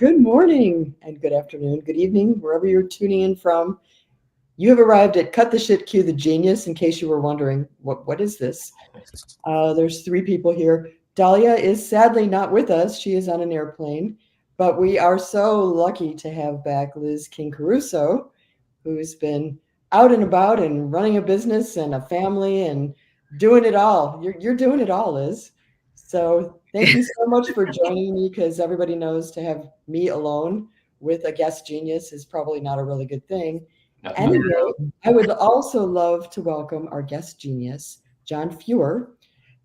Good morning and good afternoon, good evening, wherever you're tuning in from. You have arrived at Cut the Shit, Cue the Genius, in case you were wondering, what is this? There's three people here. Dahlia is sadly not with us. She is on an airplane, but we are so lucky to have back Liz King Caruso, who's been out and about and running a business and a family and doing it all. You're doing it all, Liz. So thank you so much for joining me, because everybody knows to have me alone with a guest genius is probably not a really good thing. Anyway, I would also love to welcome our guest genius, John Fuhr,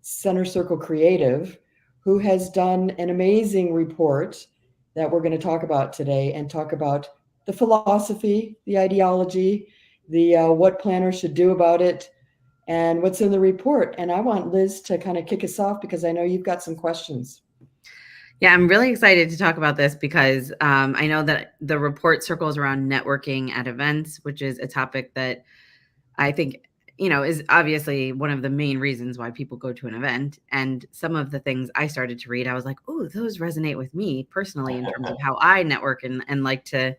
CenterCircle Creative, who has done an amazing report that we're going to talk about today and talk about the philosophy, the ideology, the what planners should do about it, and what's in the report. And I want Liz to kind of kick us off because I know you've got some questions. Yeah, I'm really excited to talk about this because I know that the report circles around networking at events, which is a topic that I think, is obviously one of the main reasons why people go to an event. And some of the things I started to read, I was like, oh, those resonate with me personally in terms of how I network and like to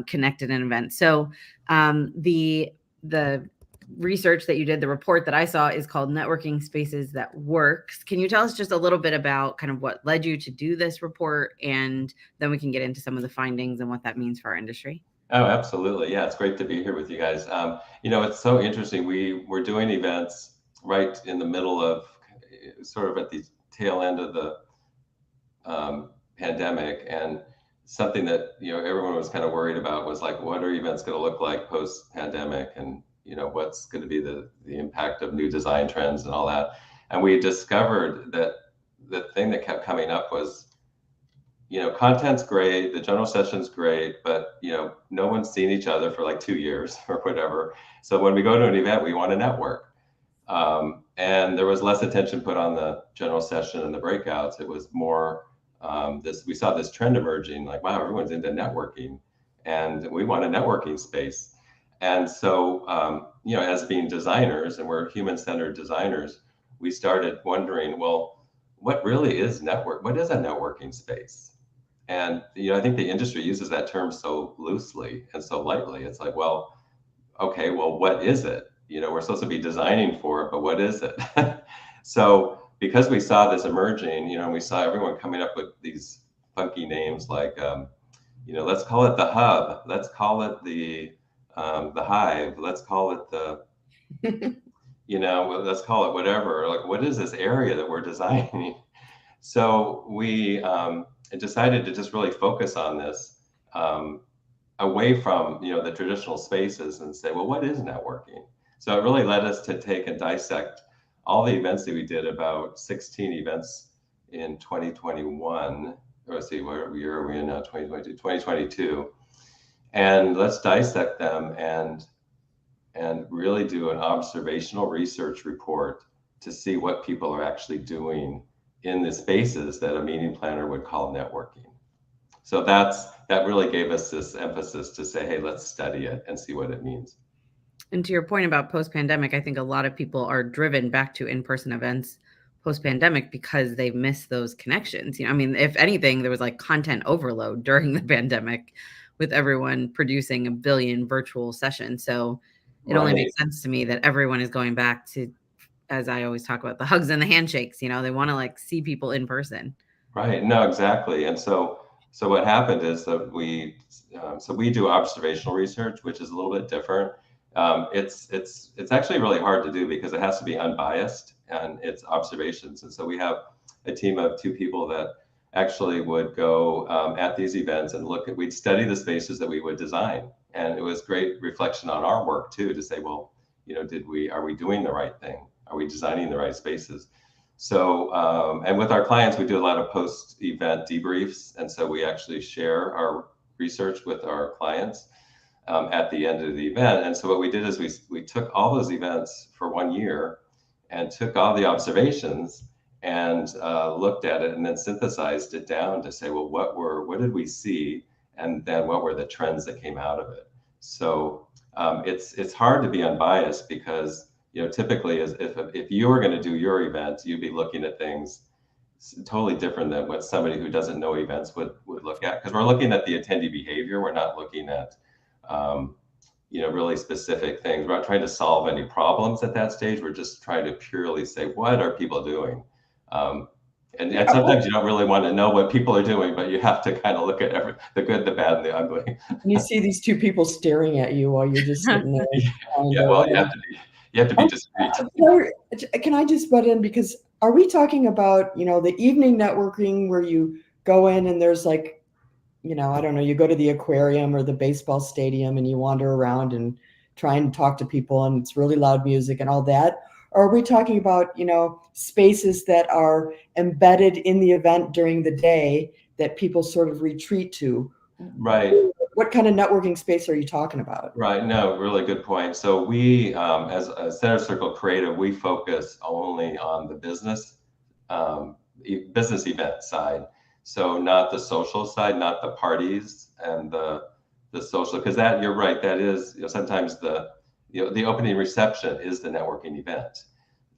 connect at an event. So the research that you did, the report that I saw, is called Networking Spaces That Works. Can you tell us just a little bit about kind of what led you to do this report? And then we can get into some of the findings and what that means for our industry. Oh, absolutely. Yeah, it's great to be here with you guys. It's so interesting. We're doing events right in the middle of, sort of at the tail end of the pandemic, and something that everyone was kind of worried about was like, what are events going to look like post-pandemic, and what's going to be the impact of new design trends and all that. And we discovered that the thing that kept coming up was, content's great, the general session's great, but no one's seen each other for like 2 years or whatever. So when we go to an event, we want to network. And there was less attention put on the general session and the breakouts. It was more we saw this trend emerging, like, wow, everyone's into networking and we want a networking space. And so, as being designers, and we're human-centered designers, we started wondering, well, what really is network? What is a networking space? And, I think the industry uses that term so loosely and so lightly. It's like, well, okay, well, what is it? We're supposed to be designing for it, but what is it? So because we saw this emerging, and we saw everyone coming up with these funky names like, let's call it the hub. Let's call it the hive. Let's call it the, let's call it whatever. Like, what is this area that we're designing? So we decided to just really focus on this away from, the traditional spaces and say, well, what is networking? So it really led us to take and dissect all the events that we did, about 16 events in 2021. Let's see, what year are we in now? 2022. And let's dissect them and really do an observational research report to see what people are actually doing in the spaces that a meeting planner would call networking. So that really gave us this emphasis to say, hey, let's study it and see what it means. And to your point about post-pandemic, I think a lot of people are driven back to in-person events post-pandemic because they miss those connections. If anything, there was like content overload during the pandemic with everyone producing a billion virtual sessions. So it only makes sense to me that everyone is going back to, as I always talk about, the hugs and the handshakes. They want to like see people in person. Right. No, exactly. And so what happened is that we do observational research, which is a little bit different. It's actually really hard to do because it has to be unbiased and it's observations. And so we have a team of 2 people that actually would go at these events and we'd study the spaces that we would design. And it was great reflection on our work too, to say, well, are we doing the right thing? Are we designing the right spaces? So, and with our clients, we do a lot of post-event debriefs. And so we actually share our research with our clients at the end of the event. And so what we did is we took all those events for 1 year and took all the observations and looked at it and then synthesized it down to say, well, what did we see? And then what were the trends that came out of it? So it's hard to be unbiased because, typically if you were going to do your event, you'd be looking at things totally different than what somebody who doesn't know events would look at, because we're looking at the attendee behavior. We're not looking at really specific things. We're not trying to solve any problems at that stage. We're just trying to purely say, what are people doing? And sometimes you don't really want to know what people are doing, but you have to kind of look at the good, the bad, and the ugly. And you see these two people staring at you while you're just sitting there. Yeah, well, you have to be discreet. Can I just butt in, because are we talking about, the evening networking where you go in and there's like, I don't know, you go to the aquarium or the baseball stadium and you wander around and try and talk to people and it's really loud music and all that? Or are we talking about, spaces that are embedded in the event during the day that people sort of retreat to? Right. What kind of networking space are you talking about? Right. No, really good point. So we, as a CenterCircle Creative, we focus only on the business event side. So not the social side, not the parties and the social, because that, you're right, that is, sometimes the opening reception is the networking event.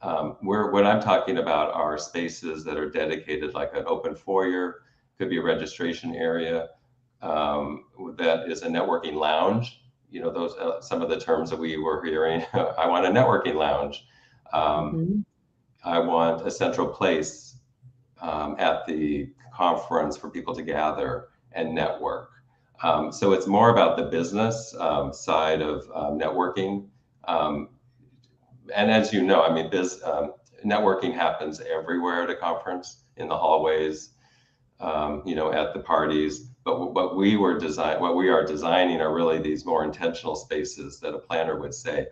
What I'm talking about are spaces that are dedicated, like an open foyer, could be a registration area, that is a networking lounge. Those some of the terms that we were hearing. I want a networking lounge. I want a central place at the conference for people to gather and network. So it's more about the business side of networking. And as you know, I mean, networking happens everywhere at a conference, in the hallways, at the parties. But what we are designing are really these more intentional spaces that a planner would say,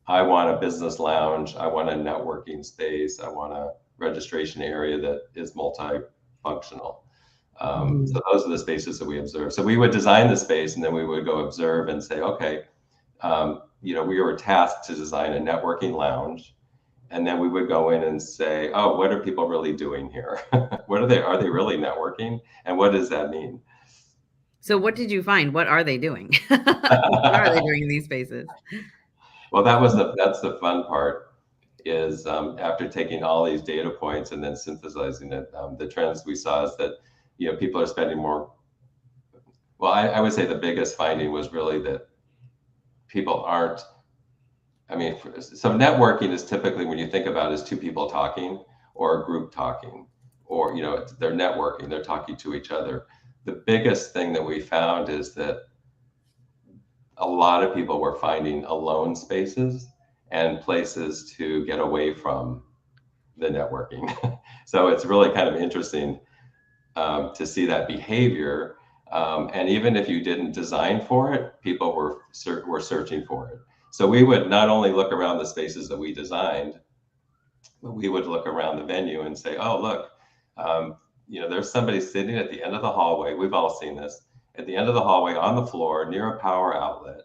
I want a business lounge, I want a networking space, I want a registration area that is multifunctional. So those are the spaces that we observe. So we would design the space and then we would go observe and say, okay, we were tasked to design a networking lounge. And then we would go in and say, oh, what are people really doing here? Are they really networking? And what does that mean? So what did you find? What are they doing? What are they doing in these spaces? Well, that's the fun part, is after taking all these data points and then synthesizing it, the trends we saw is that, people are spending more. Well, I would say the biggest finding was really that people aren't, so networking is typically, when you think about it, is two people talking or a group talking, or, they're networking, they're talking to each other. The biggest thing that we found is that a lot of people were finding alone spaces and places to get away from the networking. So it's really kind of interesting to see that behavior. And even if you didn't design for it, people were searching for it. So we would not only look around the spaces that we designed, but we would look around the venue and say, oh, look, there's somebody sitting at the end of the hallway. We've all seen this. At the end of the hallway, on the floor, near a power outlet,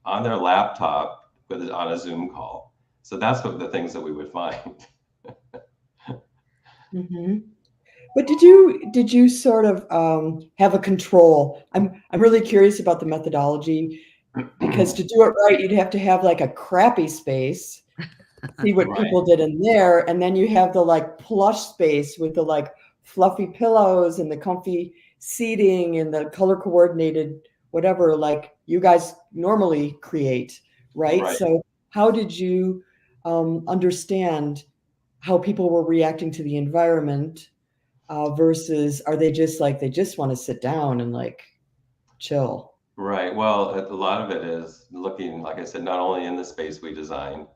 on their laptop on a Zoom call. So that's what the things that we would find. But did you sort of have a control? I'm really curious about the methodology, because to do it right, you'd have to have like a crappy space, see what people did in there, and then you have the like plush space with the like fluffy pillows and the comfy seating and the color coordinated whatever, like you guys normally create, right? So how did you understand how people were reacting to the environment versus are they just like, they just want to sit down and like chill? Right. Well, a lot of it is looking, like I said, not only in the space we designed,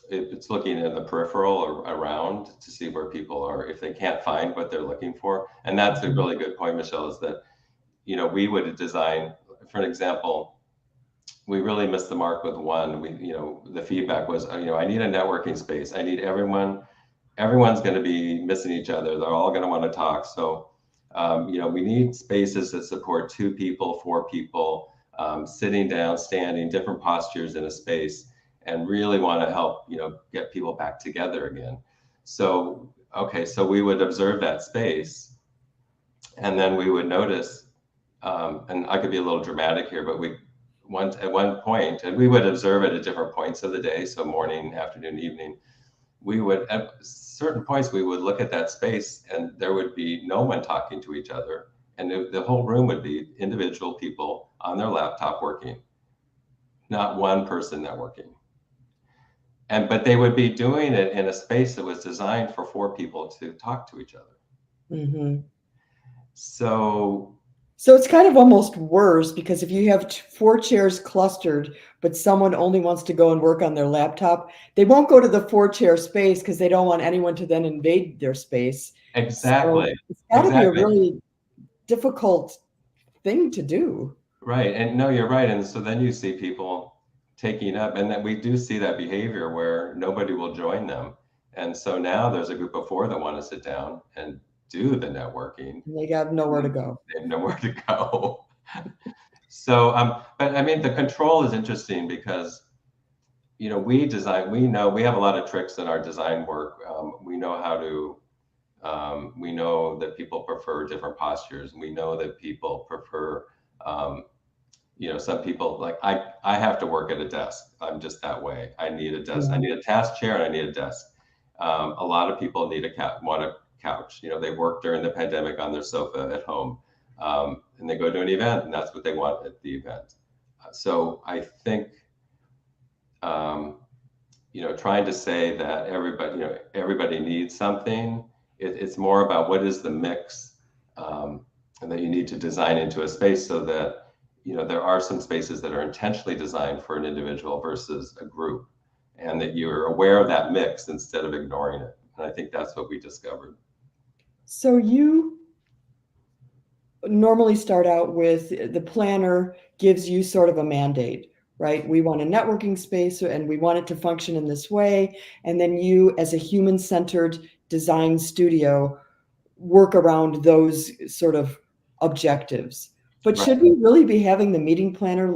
it's looking in the peripheral or around to see where people are, if they can't find what they're looking for. And that's a really good point, Michelle, is that, we would design, for an example, we really missed the mark with one. The feedback was, I need a networking space. I need everyone's going to be missing each other. They're all going to want to talk. So, we need spaces that support 2 people, 4 people, sitting down, standing, different postures in a space, and really want to help, get people back together again. So, so we would observe that space, and then we would notice, and I could be a little dramatic here, but at one point, and we would observe it at different points of the day, so morning, afternoon, evening, we would, at certain points, we would look at that space and there would be no one talking to each other. And the whole room would be individual people on their laptop working, not one person networking. But they would be doing it in a space that was designed for 4 people to talk to each other. Mm-hmm. So it's kind of almost worse, because if you have 4 chairs clustered, but someone only wants to go and work on their laptop, they won't go to the 4-chair space because they don't want anyone to then invade their space. exactly. So it's got to be a really difficult thing to do. Right. And no, you're right. And so then you see people taking up, and then we do see that behavior where nobody will join them. And so now there's a group of 4 that want to sit down and do the networking. And they got nowhere to go. They have nowhere to go. So, but I mean, the control is interesting because, we know we have a lot of tricks in our design work. We know how to, we know that people prefer different postures. We know that people prefer, some people, like I have to work at a desk. I'm just that way. I need a desk. I need a task chair and I need a desk. A lot of people want a couch. They work during the pandemic on their sofa at home, and they go to an event, and that's what they want at the event. So I think, trying to say that everybody needs something. It's more about what is the mix, and that you need to design into a space so that there are some spaces that are intentionally designed for an individual versus a group, and that you're aware of that mix instead of ignoring it. And I think that's what we discovered. So you normally start out with the planner gives you sort of a mandate, right? We want a networking space and we want it to function in this way. And then you, as a human-centered design studio, work around those sort of objectives. But Right. Should we really be having the meeting planner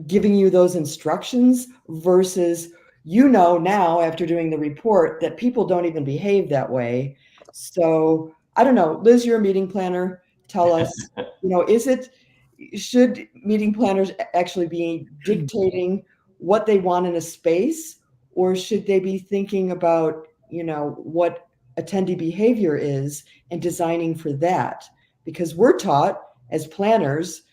giving you those instructions versus, now after doing the report that people don't even behave that way? So I don't know, Liz, you're a meeting planner. Tell us, should meeting planners actually be dictating what they want in a space, or should they be thinking about, what attendee behavior is and designing for that? Because we're taught as planners,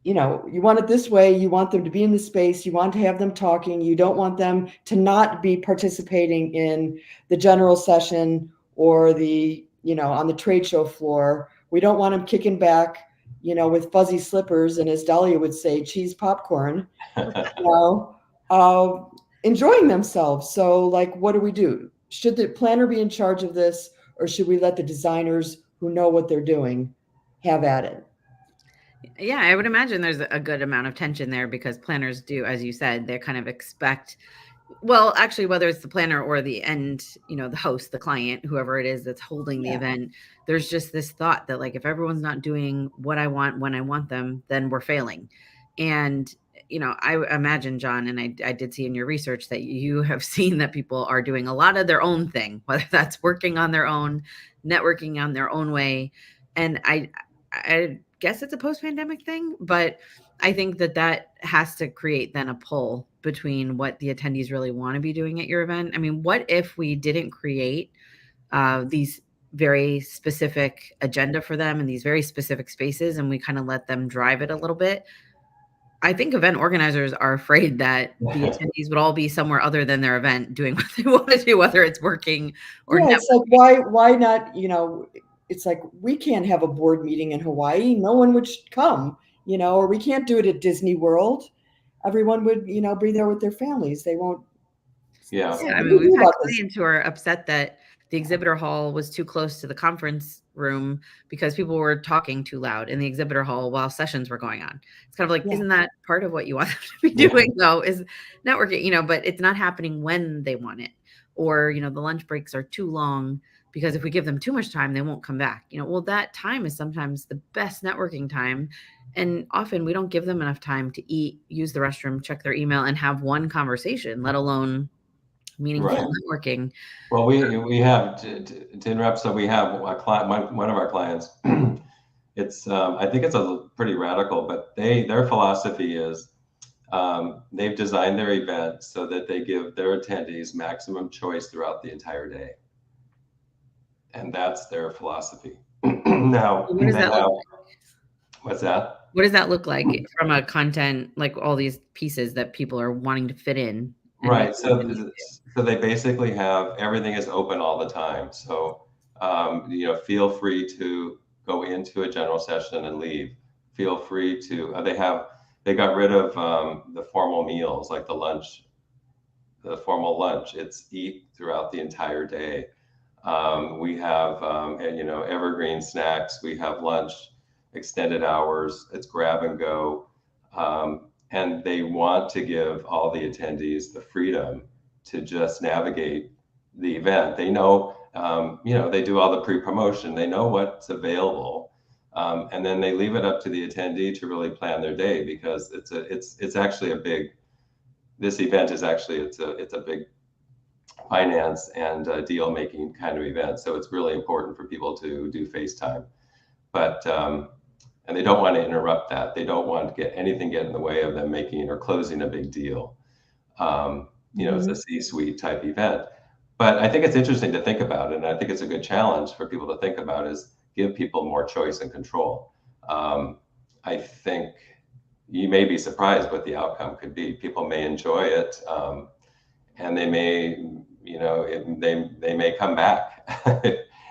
you want it this way, you want them to be in the space, you want to have them talking, you don't want them to not be participating in the general session or on the trade show floor. We don't want them kicking back, with fuzzy slippers and, as Dahlia would say, cheese popcorn, enjoying themselves. So what do we do? Should the planner be in charge of this, or should we let the designers who know what they're doing have at it? Yeah, I would imagine there's a good amount of tension there because planners do, as you said, they kind of expect, well, actually, whether it's the planner or the the host, the client, whoever it is that's holding the event, there's just this thought that if everyone's not doing what I want when I want them, then we're failing. And, I imagine, John, and I did see in your research that you have seen that people are doing a lot of their own thing, whether that's working on their own, networking on their own way. And I guess it's a post-pandemic thing, but I think that has to create then a pull between what the attendees really want to be doing at your event. I mean, what if we didn't create these very specific agenda for them in these very specific spaces, and we kind of let them drive it a little bit? I think event organizers are afraid that the attendees would all be somewhere other than their event doing what they want to do, whether it's working or it's why not, it's like we can't have a board meeting in Hawaii. No one would come, or we can't do it at Disney World. Everyone would, be there with their families. They won't. Yeah, I mean, we've had clients who are upset that the exhibitor hall was too close to the conference room because people were talking too loud in the exhibitor hall while sessions were going on. It's kind of isn't that part of what you want them to be doing, though, is networking, but it's not happening when they want it. Or, the lunch breaks are too long because if we give them too much time, they won't come back. Well, that time is sometimes the best networking time. And often we don't give them enough time to eat, use the restroom, check their email, and have one conversation, let alone meaningful networking. Well, we have to interrupt. So we have a client, one of our clients. It's I think it's a pretty radical, but their philosophy is They've designed their event so that they give their attendees maximum choice throughout the entire day. And that's their philosophy. Now, What does they that look have, like? what's that? What does that look like from a content, like all these pieces that people are wanting to fit in and make Right. So they basically have everything is open all the time. So, feel free to go into a general session and leave. Feel free to, they got rid of the formal meals, like the formal lunch. It's eat throughout the entire day. We have, evergreen snacks. We have lunch, extended hours. It's grab and go. And they want to give all the attendees the freedom to just navigate the event. They know, they do all the pre-promotion. They know what's available. And then they leave it up to the attendee to really plan their day, because it's actually a big, this event is actually, it's a big finance and deal making kind of event. So it's really important for people to do FaceTime, but and they don't want to interrupt that. They don't want to get in the way of them making or closing a big deal. It's a C-suite type event. But I think it's interesting to think about it, and I think it's a good challenge for people to think about, is give people more choice and control. I think you may be surprised what the outcome could be. People may enjoy it, and they may, they may come back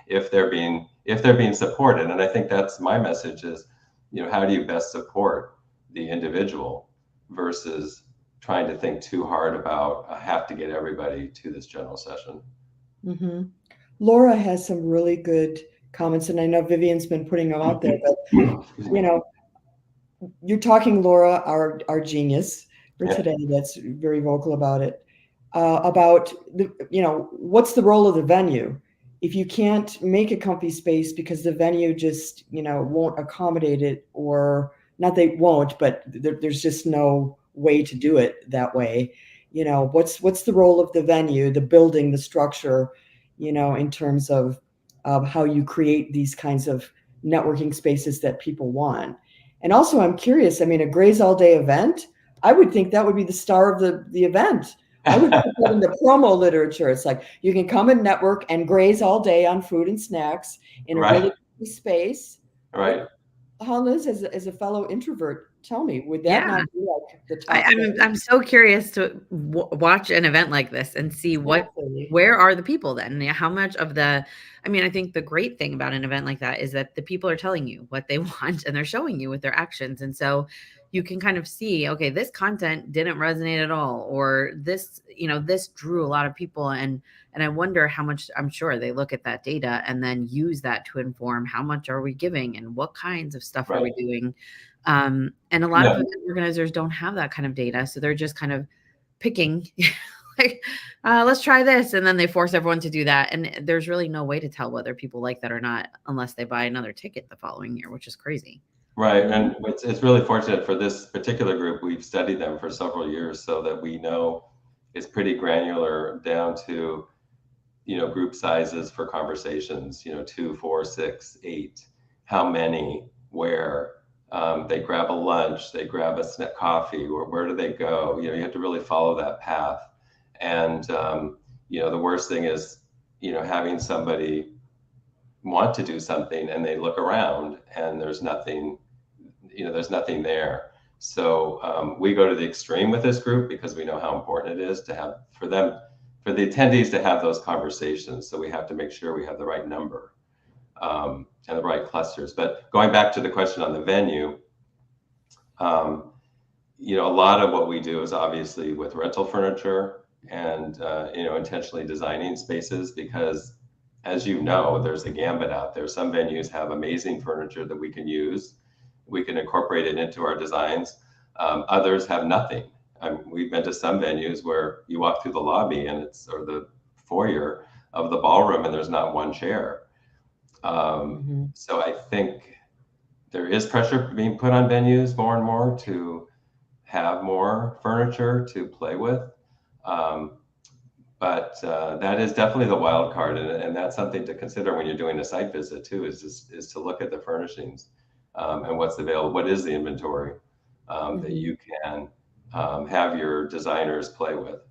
if they're being supported. And I think that's my message is, how do you best support the individual versus trying to think too hard about, I have to get everybody to this general session. Mm-hmm. Laura has some really good comments, and I know Vivian's been putting them out there, but you're talking, Laura, our genius for today, that's very vocal about it, about what's the role of the venue if you can't make a comfy space because the venue just won't accommodate it, or not they won't, but there's just no way to do it that way. What's the role of the venue, the building, the structure, in terms of how you create these kinds of networking spaces that people want. And also, I'm curious, I mean, a Graze All Day event, I would think that would be the star of the event. I would put that in the promo literature. It's like, you can come and network and graze all day on food and snacks in a really comfy space. Right. Liz, as a fellow introvert, tell me, would that not be like the top? I'm so curious to watch an event like this and see where are the people then? How much of the, I think the great thing about an event like that is that the people are telling you what they want and they're showing you with their actions. And so you can kind of see, okay, this content didn't resonate at all, or this, this drew a lot of people. And I wonder how much, I'm sure they look at that data and then use that to inform how much are we giving and what kinds of stuff are we doing. And a lot of organizers don't have that kind of data. So they're just kind of picking like, let's try this. And then they force everyone to do that. And there's really no way to tell whether people like that or not, unless they buy another ticket the following year, which is crazy. Right. And it's really fortunate for this particular group. We've studied them for several years so that we know it's pretty granular down to, group sizes for conversations, 2, 4, 6, 8, how many, where. They grab a lunch, they grab a snack, coffee, or where do they go? You have to really follow that path. And, the worst thing is, having somebody want to do something and they look around and there's nothing, there's nothing there. So we go to the extreme with this group because we know how important it is to have, for the attendees to have those conversations. So we have to make sure we have the right number. And the right clusters. But going back to the question on the venue, a lot of what we do is obviously with rental furniture and, intentionally designing spaces, because as there's a gambit out there. Some venues have amazing furniture that we can use. We can incorporate it into our designs. Others have nothing. We've been to some venues where you walk through the lobby or the foyer of the ballroom and there's not one chair. So I think there is pressure being put on venues more and more to have more furniture to play with. But that is definitely the wild card. And that's something to consider when you're doing a site visit too, is to look at the furnishings and what's available. What is the inventory that you can have your designers play with.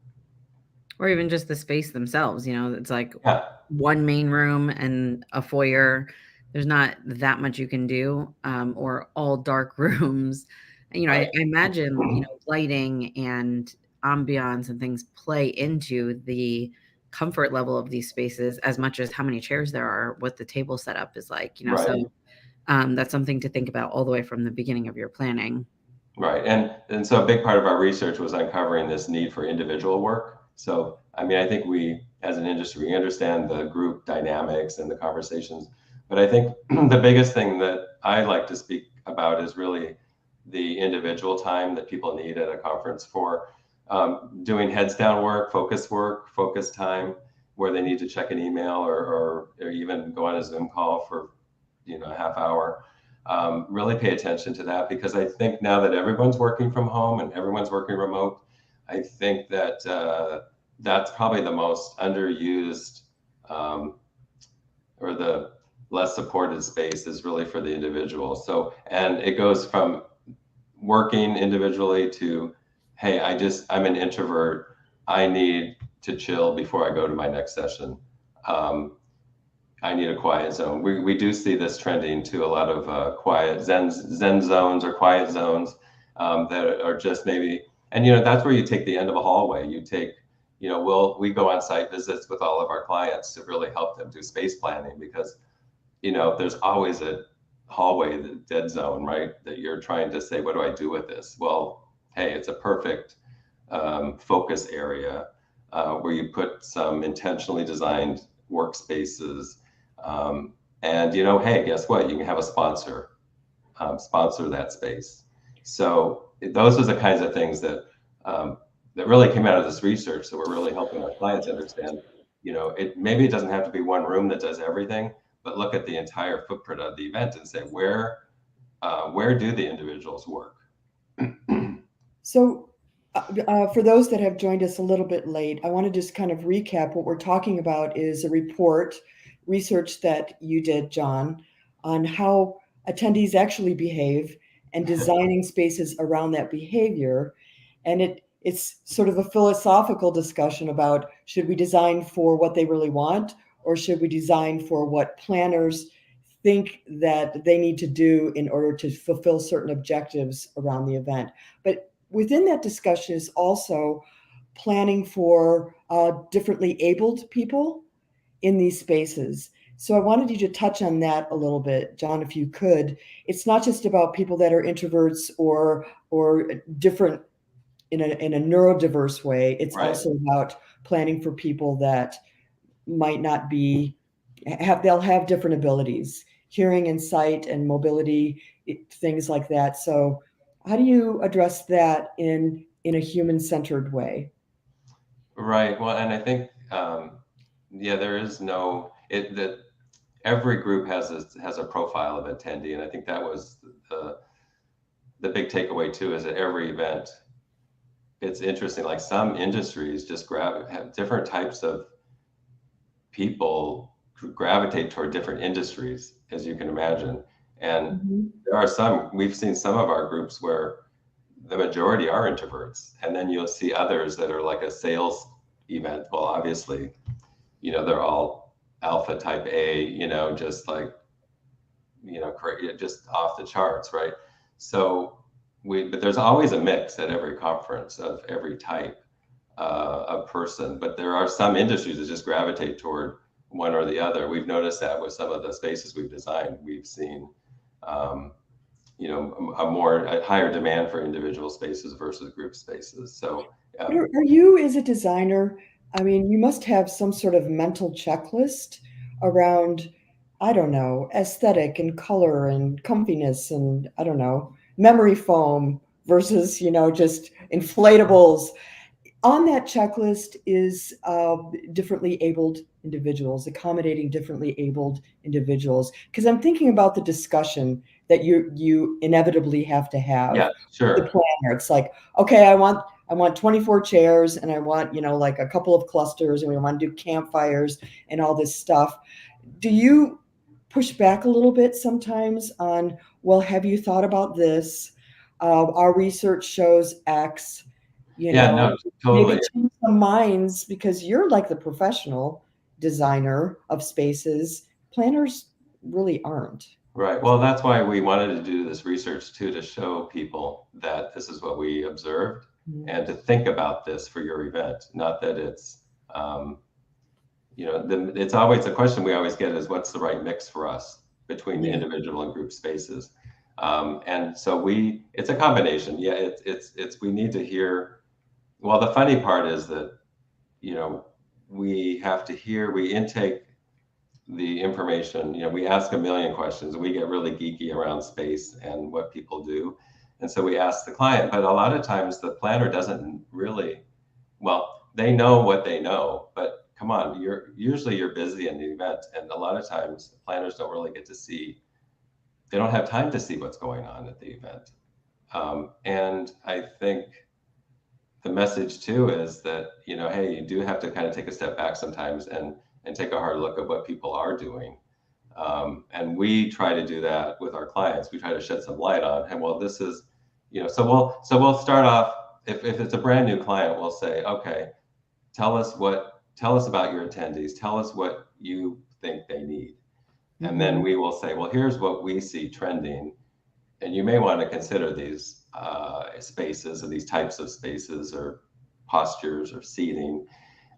Or even just the space themselves, it's like Yeah, one main room and a foyer. There's not that much you can do, or all dark rooms. right. I imagine, lighting and ambiance and things play into the comfort level of these spaces as much as how many chairs there are, what the table setup is like, Right. so that's something to think about all the way from the beginning of your planning. Right. And so a big part of our research was uncovering this need for individual work. So, I mean, I think we, as an industry, we understand the group dynamics and the conversations. But I think the biggest thing that I like to speak about is really the individual time that people need at a conference for doing heads down work, focus time, where they need to check an email or even go on a Zoom call for, a half hour. Really pay attention to that, because I think now that everyone's working from home and everyone's working remote, I think that that's probably the most underused or the less supported space is really for the individual. So, and it goes from working individually to, hey, I'm an introvert. I need to chill before I go to my next session. I need a quiet zone. We do see this trending to a lot of quiet Zen zones or quiet zones that are just maybe, and that's where you take the end of a hallway. You take, we go on site visits with all of our clients to really help them do space planning, because there's always a hallway, the dead zone, right? That you're trying to say, what do I do with this? Well, hey, it's a perfect focus area where you put some intentionally designed workspaces. And hey, guess what? You can have a sponsor that space. So those are the kinds of things that that really came out of this research. So we're really helping our clients understand. Maybe it doesn't have to be one room that does everything, but look at the entire footprint of the event and say, where do the individuals work? So for those that have joined us a little bit late, I want to just kind of recap. What we're talking about is a research that you did, John, on how attendees actually behave and designing spaces around that behavior. And it's sort of a philosophical discussion about, should we design for what they really want, or should we design for what planners think that they need to do in order to fulfill certain objectives around the event. But within that discussion is also planning for differently abled people in these spaces. So I wanted you to touch on that a little bit, John, if you could. It's not just about people that are introverts or different in a neurodiverse way. It's Right. also about planning for people that might not be they'll have different abilities, hearing and sight and mobility, things like that. So how do you address that in a human-centered way? Right. Well, and I think, there is that every group has a profile of attendee, and I think that was the big takeaway too. Is at every event, it's interesting. Like some industries just have different types of people gravitate toward different industries, as you can imagine. And we've seen some of our groups where the majority are introverts, and then you'll see others that are like a sales event. Well, obviously, they're all alpha type A, just like, just off the charts, right? So but there's always a mix at every conference of every type of person, but there are some industries that just gravitate toward one or the other. We've noticed that with some of the spaces we've designed. We've seen a higher demand for individual spaces versus group spaces. So Are you, as a designer, I mean, you must have some sort of mental checklist around, I don't know, aesthetic and color and comfiness and, I don't know, memory foam versus, just inflatables. On that checklist is differently abled individuals, accommodating differently abled individuals. Because I'm thinking about the discussion that you inevitably have to have yeah, with the sure. planner. It's like, okay, I want 24 chairs, and I want, like a couple of clusters, and we want to do campfires and all this stuff. Do you push back a little bit sometimes on, well, have you thought about this? Our research shows X, Yeah, no, maybe totally. change some minds because you're like the professional designer of spaces. Planners really aren't. Right. Well, that's why we wanted to do this research too, to show people that this is what we observed Mhm. and to think about this for your event. Not that it's, um, it's always a question we always get is what's the right mix for us between the Yeah. individual and group spaces. And so it's a combination. Yeah, we need to hear, well, the funny part is that, you know, we intake the information, we ask a million questions and we get really geeky around space and what people do. And so we ask the client, but a lot of times the planner doesn't really, well, they know what they know, but come on, you're busy in the event. And a lot of times planners don't really get to see, they don't have time to see what's going on at the event. And I think the message too is that, hey, you do have to kind of take a step back sometimes and take a hard look at what people are doing. And we try to do that with our clients. We try to shed some light on, and well, this is, so we'll start off, if it's a brand new client, we'll say, okay, tell us about your attendees, tell us what you think they need. And then Mhm. we will say, well, here's what we see trending, and you may want to consider these spaces or these types of spaces or postures or seating.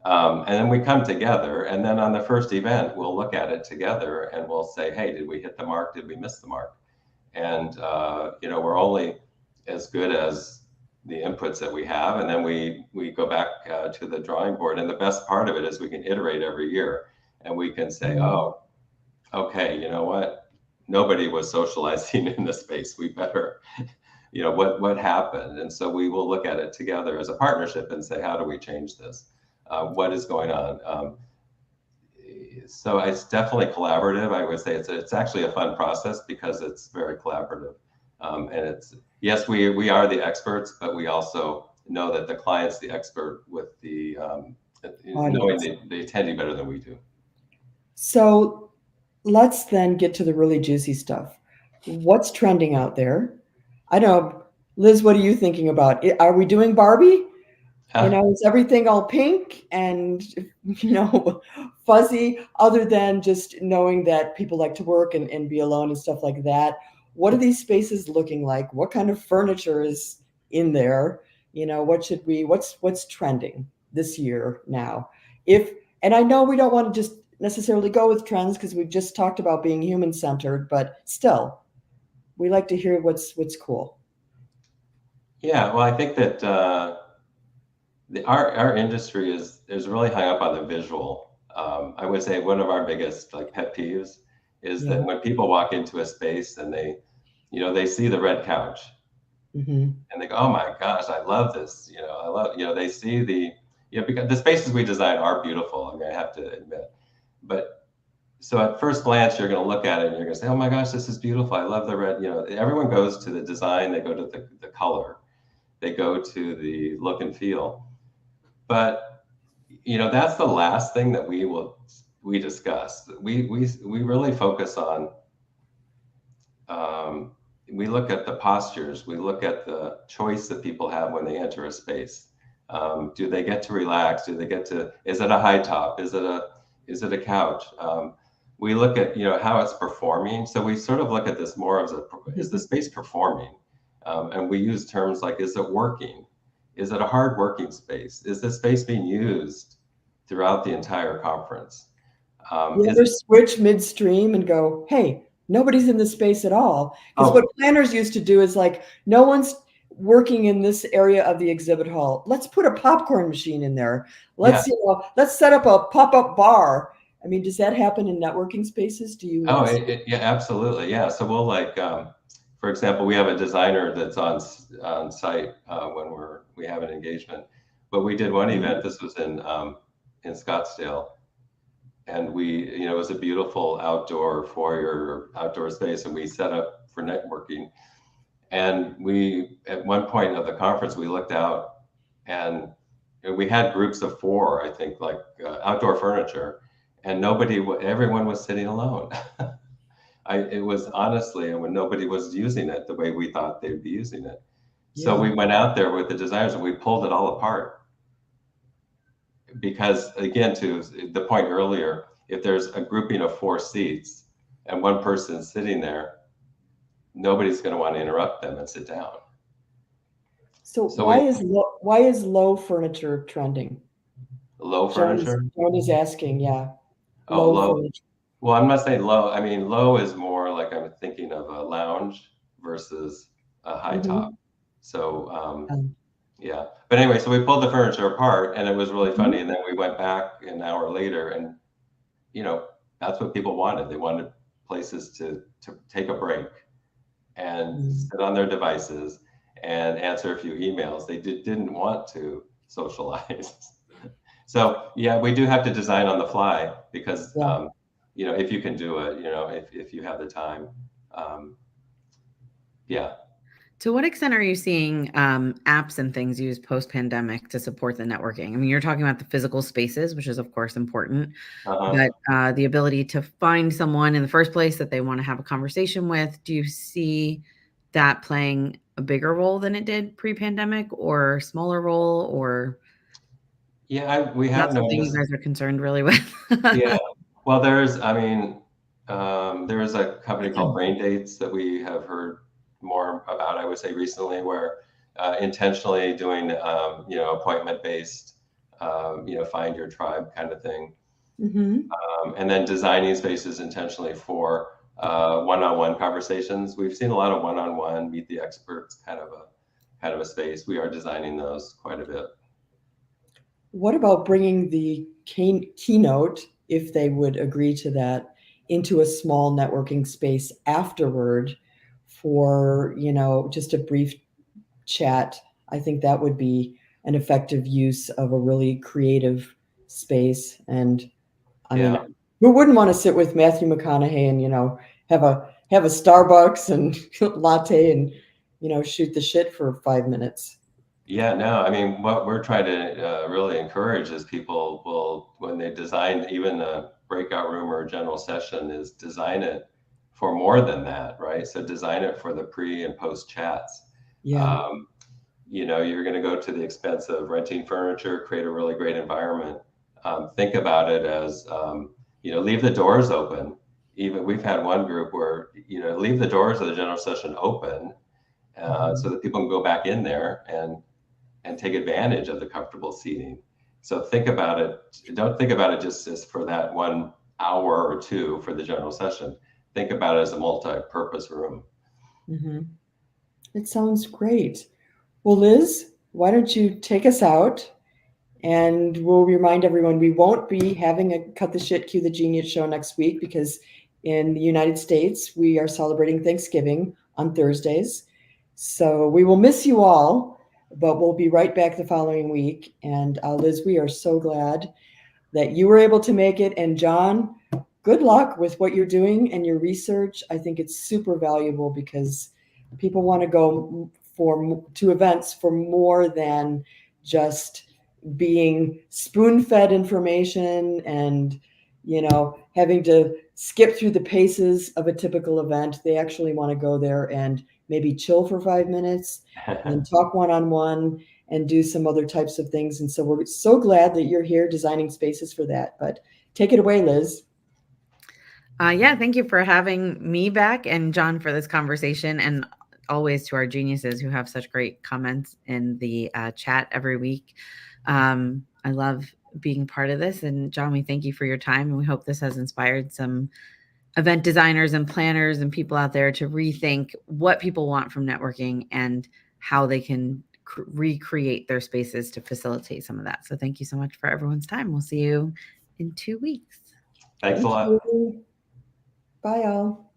And then we come together, and then on the first event, we'll look at it together and we'll say, hey, did we hit the mark? Did we miss the mark? And, we're only as good as the inputs that we have. And then we go back to the drawing board. And the best part of it is we can iterate every year and we can say, Mhm. oh, okay, you know what? Nobody was socializing in the space. We better, what happened? And so we will look at it together as a partnership and say, how do we change this? What is going on? So it's definitely collaborative. I would say it's actually a fun process because it's very collaborative. And it's, yes, we are the experts, but we also know that the client's the expert with the knowing Audience. the attendee better than we do. So let's then get to the really juicy stuff. What's trending out there? I don't know, Liz, what are you thinking about? Are we doing Barbie? Is everything all pink and, fuzzy, other than just knowing that people like to work and be alone and stuff like that? What are these spaces looking like? What kind of furniture is in there? What's trending this year now? And I know we don't want to just necessarily go with trends because we've just talked about being human centered, but still, we like to hear what's cool. Yeah, well, I think that our industry is really hung up on the visual. I would say one of our biggest like pet peeves is that Yeah. when people walk into a space and they see the red couch Hmm. and they go, oh my gosh, I love this. I love, they see because the spaces we design are beautiful. I mean, I have to admit, but so at first glance, you're going to look at it and you're going to say, oh my gosh, this is beautiful. I love the red. Everyone goes to the design, they go to the color, they go to the look and feel. But that's the last thing that we discuss. We really focus on. Um, we look at the postures. We look at the choice that people have when they enter a space. Do they get to relax? Do they get to? Is it a high top? Is it a couch? We look at how it's performing. So we sort of look at this more as is the space performing? And we use terms like, is it working? Is it a hard working space? Is the space being used throughout the entire conference? You Is ever switch midstream and go, hey, nobody's in this space at all? Because what oh planners used to do is like, no one's working in this area of the exhibit hall. Let's put a popcorn machine in there. yeah. Let's set up a pop-up bar. I mean, does that happen in networking spaces? Do you Oh, yeah, absolutely. Yeah. So we'll for example, we have a designer that's on site when we have an engagement. But we did one event. This was in Scottsdale, and it was a beautiful outdoor foyer, outdoor space, and we set up for networking. And at one point of the conference, we looked out, and we had groups of four, I think, like outdoor furniture, and everyone was sitting alone. It was honestly, and when nobody was using it the way we thought they'd be using it. So Yeah. we went out there with the designers and we pulled it all apart. Because again, to the point earlier, if there's a grouping of 4 seats and one person sitting there, nobody's going to want to interrupt them and sit down. So So why is low furniture trending? low Joan furniture. is asking, yeah. Oh, Low low. furniture. Well, I'm not saying low. I mean, low is more like I'm thinking of a lounge versus a high top. So, yeah. But anyway, so we pulled the furniture apart and it was really funny. And then we went back an hour later and, that's what people wanted. They wanted places to take a break and sit on their devices and answer a few emails. They didn't want to socialize. So yeah, we do have to design on the fly because, if you can do it, if you have the time. Yeah. To what extent are you seeing apps and things used post-pandemic to support the networking? I mean, you're talking about the physical spaces, which is of course important, but the ability to find someone in the first place that they want to have a conversation with, do you see that playing a bigger role than it did pre-pandemic, or smaller role, or we have not something noticed. you guys are concerned really with? Yeah. Well, there's a company called Brain Dates that we have heard more about, I would say recently, where intentionally doing, appointment-based, find your tribe kind of thing. And then designing spaces intentionally for one-on-one conversations. We've seen a lot of one-on-one, meet the experts kind of a space. We are designing those quite a bit. What about bringing the keynote, if they would agree to that, into a small networking space afterward for, just a brief chat? I think that would be an effective use of a really creative space. And I mean, who wouldn't want to sit with Matthew McConaughey and, have a Starbucks and latte and, shoot the shit for 5 minutes? Yeah, no, I mean, what we're trying to really encourage is people will, when they design even a breakout room or a general session, is design it for more than that, right? So design it for the pre and post chats. Yeah. You're going to go to the expense of renting furniture, create a really great environment. Think about it as, leave the doors open. Even we've had one group where, leave the doors of the general session open so that people can go back in there and take advantage of the comfortable seating. So think about it. Don't think about it just as for that 1 hour or 2 for the general session. Think about it as a multi-purpose room. It sounds great. Well, Liz, why don't you take us out? And we'll remind everyone we won't be having a Cut the Shit, Cue the Genius show next week because in the United States, we are celebrating Thanksgiving on Thursdays. So we will miss you all, but we'll be right back the following week. And Liz, we are so glad that you were able to make it. And John, good luck with what you're doing and your research. I think it's super valuable because people want to go to events for more than just being spoon-fed information and having to skip through the paces of a typical event. They actually want to go there and maybe chill for 5 minutes and talk one-on-one and do some other types of things. And so we're so glad that you're here designing spaces for that. But take it away, Liz. Thank you for having me back, and John, for this conversation, and always to our geniuses who have such great comments in the chat every week. I love being part of this. And John, we thank you for your time. And we hope this has inspired some event designers and planners and people out there to rethink what people want from networking and how they can recreate their spaces to facilitate some of that. So thank you so much for everyone's time. We'll see you in 2 weeks. Thanks a lot. Bye, all.